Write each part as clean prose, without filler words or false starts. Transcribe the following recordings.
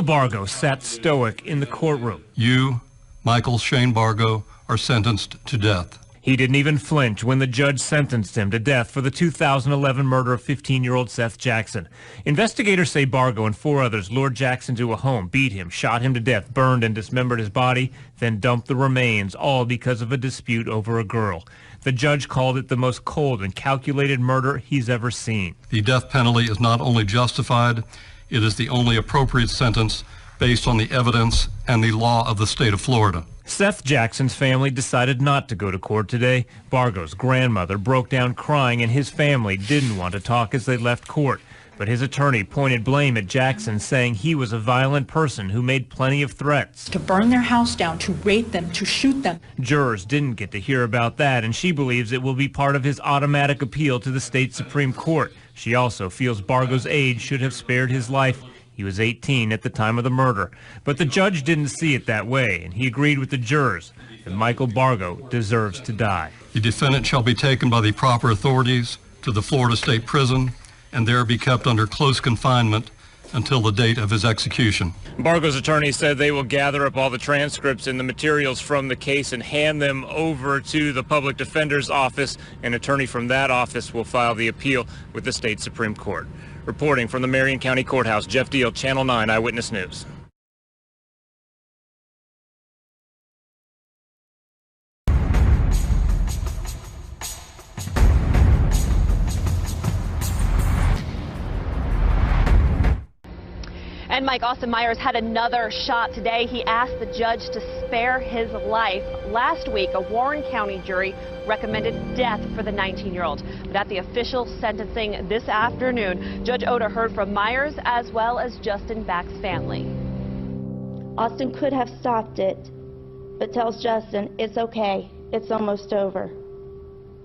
Bargo sat stoic in the courtroom. You, Michael Shane Bargo, are sentenced to death. He didn't even flinch when the judge sentenced him to death for the 2011 murder of 15-year-old Seth Jackson. Investigators say Bargo and 4 others lured Jackson to a home, beat him, shot him to death, burned and dismembered his body, then dumped the remains, all because of a dispute over a girl. The judge called it the most cold and calculated murder he's ever seen. The death penalty is not only justified, it is the only appropriate sentence based on the evidence and the law of the state of Florida. Seth Jackson's family decided not to go to court today. Bargo's grandmother broke down crying, and his family didn't want to talk as they left court. But his attorney pointed blame at Jackson, saying he was a violent person who made plenty of threats. To burn their house down, to rape them, to shoot them. Jurors didn't get to hear about that, and she believes it will be part of his automatic appeal to the state Supreme Court. She also feels Bargo's age should have spared his life. He was 18 at the time of the murder. But the judge didn't see it that way, and he agreed with the jurors that Michael Bargo deserves to die. The defendant shall be taken by the proper authorities to the Florida State Prison and there be kept under close confinement until the date of his execution. Bargo's attorney said they will gather up all the transcripts and the materials from the case and hand them over to the public defender's office. An attorney from that office will file the appeal with the state Supreme Court. Reporting from the Marion County Courthouse, Jeff Deal, Channel 9 Eyewitness News. And Mike, Austin Myers had another shot today. He asked the judge to spare his life. Last week, a Warren County jury recommended death for the 19-year-old. But at the official sentencing this afternoon, Judge Oda heard from Myers as well as Justin Back's family. Austin could have stopped it, but tells Justin it's okay, it's almost over.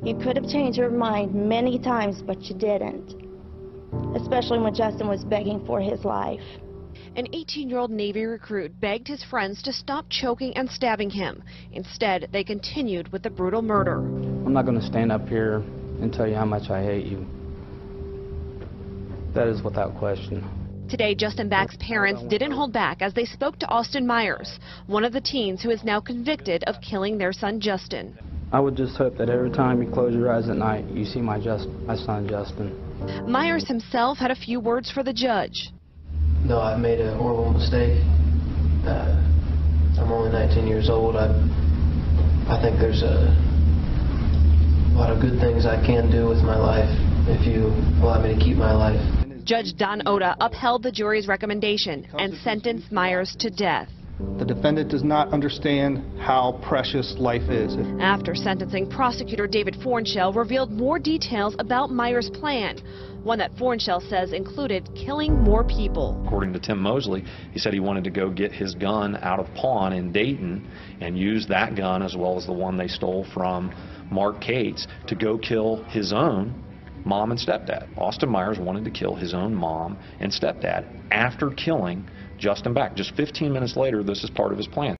You could have changed your mind many times, but you didn't, especially when Justin was begging for his life. An 18-year-old Navy recruit begged his friends to stop choking and stabbing him. Instead, they continued with the brutal murder. I'm not going to stand up here and tell you how much I hate you. That is without question. Today, Justin Back's parents didn't hold back as they spoke to Austin Myers, one of the teens who is now convicted of killing their son Justin. I would just hope that every time you close your eyes at night, you see my son Justin. Myers himself had a few words for the judge. No, I've made a horrible mistake. I'm only 19 years old. I think there's a lot of good things I can do with my life if you allow me to keep my life. Judge Don Oda upheld the jury's recommendation and sentenced Myers to death. The defendant does not understand how precious life is. After sentencing, prosecutor David Fornshell revealed more details about Myers' plan, one that Fornshell says included killing more people. According to Tim Mosley, he said he wanted to go get his gun out of pawn in Dayton and use that gun as well as the one they stole from Mark Cates to go kill his own mom and stepdad. Austin Myers wanted to kill his own mom and stepdad after killing Justin Back. Just 15 minutes later, this is part of his plan.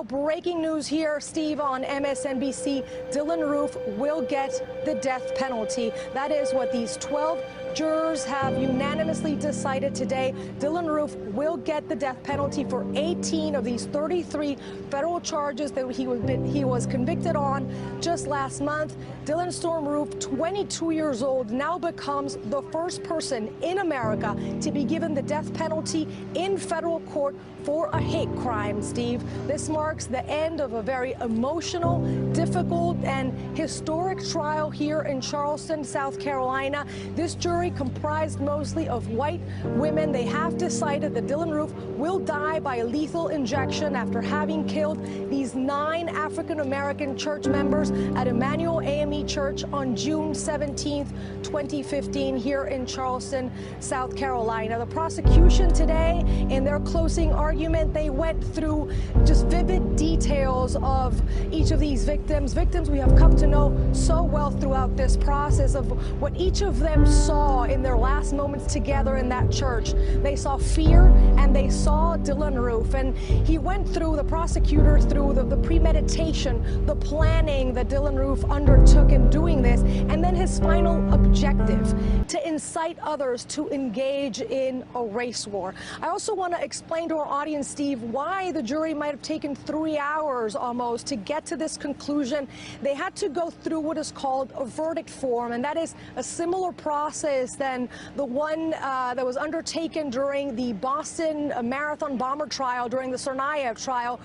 Breaking news here, Steve, on MSNBC. Dylan Roof will get the death penalty. That is what these 12 jurors have unanimously decided today. Dylan Roof will get the death penalty for 18 of these 33 federal charges that he was convicted on just last month. Dylan Storm Roof, 22 years old, now becomes the first person in America to be given the death penalty in federal court for a hate crime, Steve. This marks the end of a very emotional, difficult, and historic trial here in Charleston, South Carolina. This jury comprised mostly of white women. They have decided that Dylan Roof will die by a lethal injection after having killed these 9 African-American church members at Emmanuel AME Church on June 17th, 2015, here in Charleston, South Carolina. The prosecution today, in their closing argument, they went through just vivid details of each of these victims we have come to know so well throughout this process, of what each of them saw saw in their last moments together in that church. They saw fear and they saw Dylann Roof. And he went through, the prosecutor, through the premeditation, the planning that Dylann Roof undertook in doing this, and then his final objective, to incite others to engage in a race war. I also want to explain to our audience, Steve, why the jury might have taken 3 hours almost to get to this conclusion. They had to go through what is called a verdict form, and that is a similar process than the one that was undertaken during the Boston Marathon bomber trial, during the Tsarnaev trial.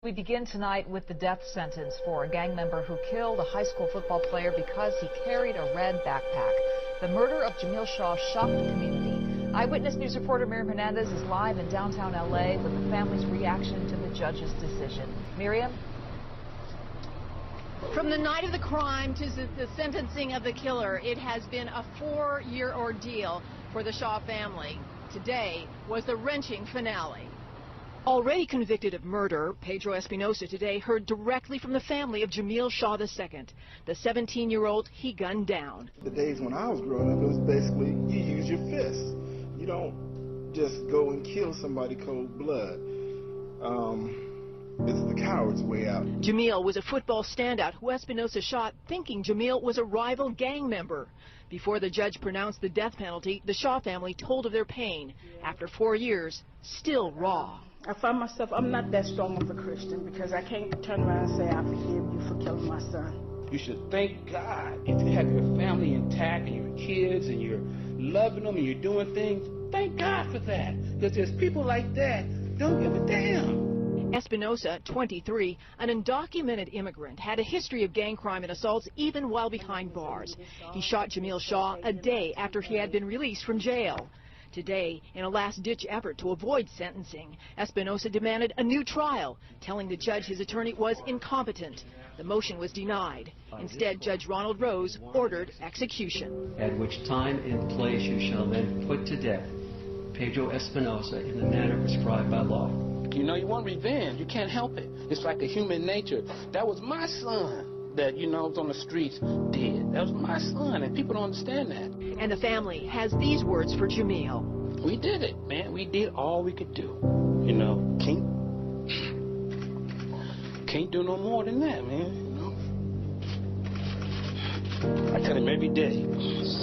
We begin tonight with the death sentence for a gang member who killed a high school football player because he carried a red backpack. The murder of Jamil Shaw shocked the community. Eyewitness News reporter Miriam Hernandez is live in downtown LA with the family's reaction to the judge's decision. Miriam? From the night of the crime to the sentencing of the killer, it has been a 4-year ordeal for the Shaw family. Today was the wrenching finale. Already convicted of murder, Pedro Espinosa today heard directly from the family of Jamil Shaw II, the 17-year-old he gunned down. The days when I was growing up, it was basically you use your fists. You don't just go and kill somebody cold blood. It's the coward's way out. Jamil was a football standout who Espinosa shot thinking Jamil was a rival gang member. Before the judge pronounced the death penalty, the Shaw family told of their pain. After 4 years, still raw. I find myself, I'm not that strong of a Christian because I can't turn around and say I forgive you for killing my son. You should thank God if you have your family intact and your kids and you're loving them and you're doing things. Thank God for that, because there's people like that don't give a damn. Espinosa, 23, an undocumented immigrant, had a history of gang crime and assaults even while behind bars. He shot Jamil Shaw a day after he had been released from jail. Today, in a last-ditch effort to avoid sentencing, Espinosa demanded a new trial, telling the judge his attorney was incompetent. The motion was denied. Instead, Judge Ronald Rose ordered execution. At which time and place you shall then put to death Pedro Espinosa in the manner prescribed by law. You know, you want revenge. You can't help it. It's like a human nature. That was my son that, you know, was on the streets dead. That was my son, and people don't understand that. And the family has these words for Jamil. We did it, man. We did all we could do. You know, can't do no more than that, man. You know? I tell him every day,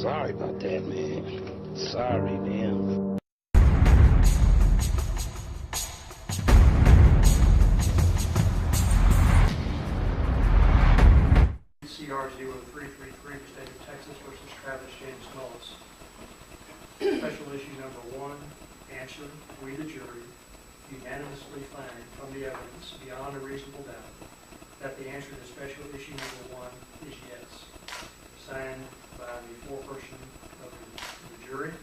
sorry about that, man. Sorry, man. CR 0333 for State of Texas versus Travis James Mullis. Special issue number 1, answer, we the jury unanimously find from the evidence beyond a reasonable doubt that the answer to special issue number 1 is yes. Signed by the foreperson of the jury.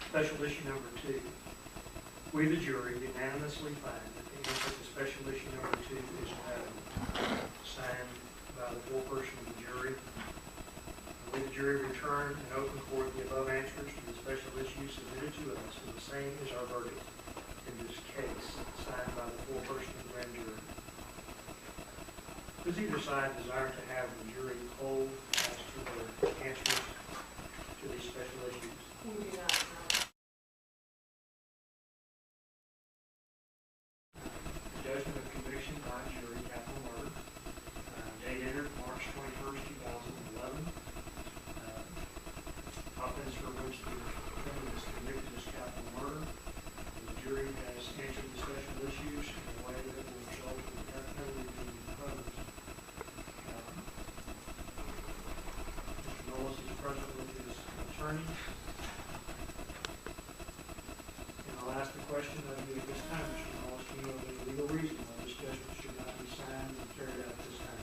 Special issue number 2, we the jury unanimously find that the answer to special issue number 2 is no. Signed by the foreperson of the jury. We the jury return and open court the above answers to the special issues submitted to us, and the same is our verdict in this case, signed by the foreperson of the grand jury. Does either side desire to have the jury polled as to their answers to these special issues? We do not. Judgment of conviction by jury, capital murder. Date entered March 21st, 2011. Offense for which the defendant is convicted is capital murder. The jury has answered the special issues in a way that will result in the death penalty being imposed. Mr. Mullis is present with his attorney. And I'll ask the question of you at this time, Mr. Mullis. Do you know the legal reason why this judgment should not be signed and carried out this time?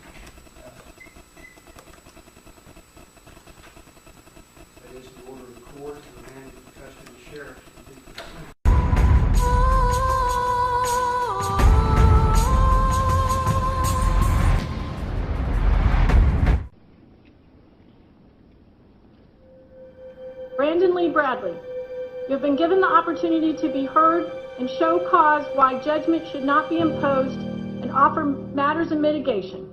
That is the order of the court to remand the custody of the sheriff to complete the sentence. Brandon Lee Bradley, You have been given the opportunity to be heard and show cause why judgment should not be imposed and offer matters of mitigation.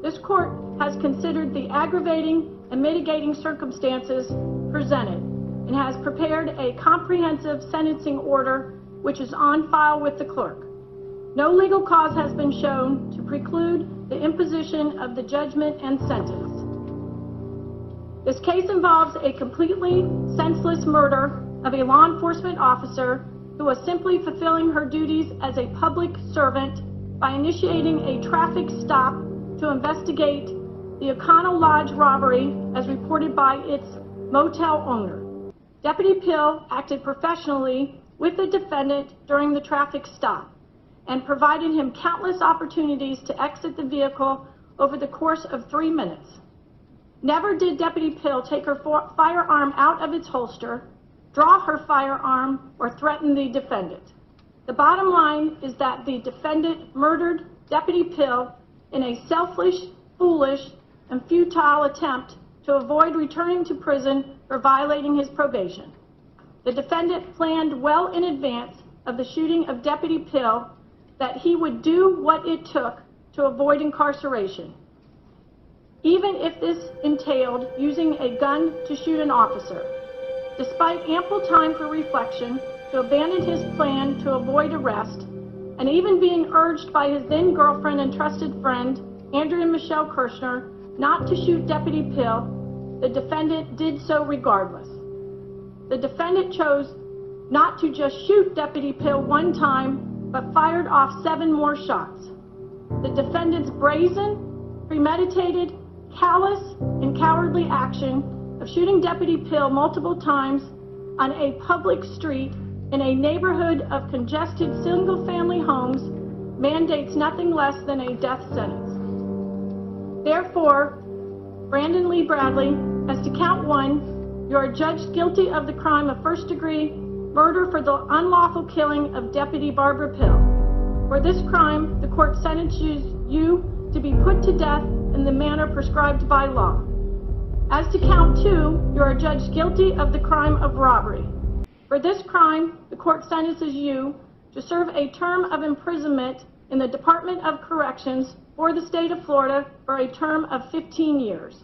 This court has considered the aggravating and mitigating circumstances presented and has prepared a comprehensive sentencing order which is on file with the clerk. No legal cause has been shown to preclude the imposition of the judgment and sentence. This case involves a completely senseless murder of a law enforcement officer who was simply fulfilling her duties as a public servant by initiating a traffic stop to investigate the O'Connell Lodge robbery as reported by its motel owner. Deputy Pill acted professionally with the defendant during the traffic stop and provided him countless opportunities to exit the vehicle over the course of 3 minutes. Never did Deputy Pill take her firearm out of its holster, draw her firearm, or threaten the defendant. The bottom line is that the defendant murdered Deputy Pill in a selfish, foolish, and futile attempt to avoid returning to prison for violating his probation. The defendant planned well in advance of the shooting of Deputy Pill that he would do what it took to avoid incarceration, even if this entailed using a gun to shoot an officer. Despite ample time for reflection to abandon his plan to avoid arrest, and even being urged by his then-girlfriend and trusted friend, Andrea Michelle Kirshner, not to shoot Deputy Pill, the defendant did so regardless. The defendant chose not to just shoot Deputy Pill one time, but fired off 7 more shots. The defendant's brazen, premeditated, callous, and cowardly action of shooting Deputy Pill multiple times on a public street in a neighborhood of congested single-family homes mandates nothing less than a death sentence. Therefore, Brandon Lee Bradley, as to count 1, you are judged guilty of the crime of first-degree murder for the unlawful killing of Deputy Barbara Pill. For this crime, the court sentences you to be put to death in the manner prescribed by law. As to count 2, you are judged guilty of the crime of robbery. For this crime, the court sentences you to serve a term of imprisonment in the Department of Corrections for the state of Florida for a term of 15 years.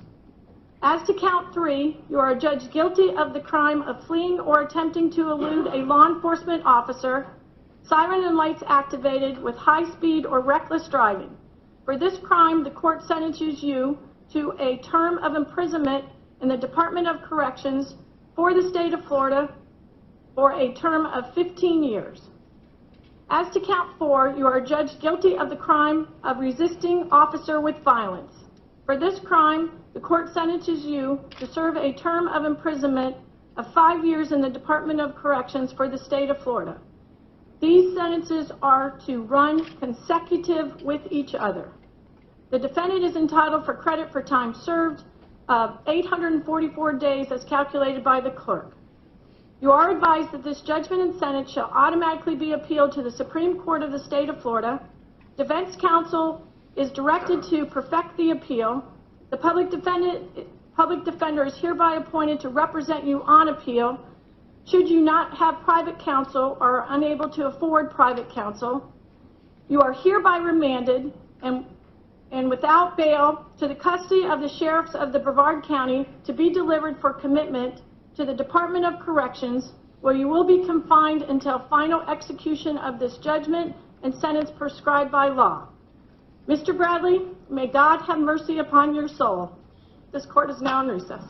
As to count 3, you are judged guilty of the crime of fleeing or attempting to elude a law enforcement officer, siren and lights activated with high speed or reckless driving. For this crime, the court sentences you to a term of imprisonment in the Department of Corrections for the state of Florida for a term of 15 years. As to count 4, you are judged guilty of the crime of resisting officer with violence. For this crime, the court sentences you to serve a term of imprisonment of 5 years in the Department of Corrections for the state of Florida. These sentences are to run consecutive with each other. The defendant is entitled for credit for time served of 844 days as calculated by the clerk. You are advised that this judgment and sentence shall automatically be appealed to the Supreme Court of the state of Florida. Defense counsel is directed to perfect the appeal. The public defender is hereby appointed to represent you on appeal. Should you not have private counsel or are unable to afford private counsel, you are hereby remanded and without bail to the custody of the sheriffs of the Brevard County to be delivered for commitment to the Department of Corrections, where you will be confined until final execution of this judgment and sentence prescribed by law. Mr. Bradley, may God have mercy upon your soul. This court is now in recess.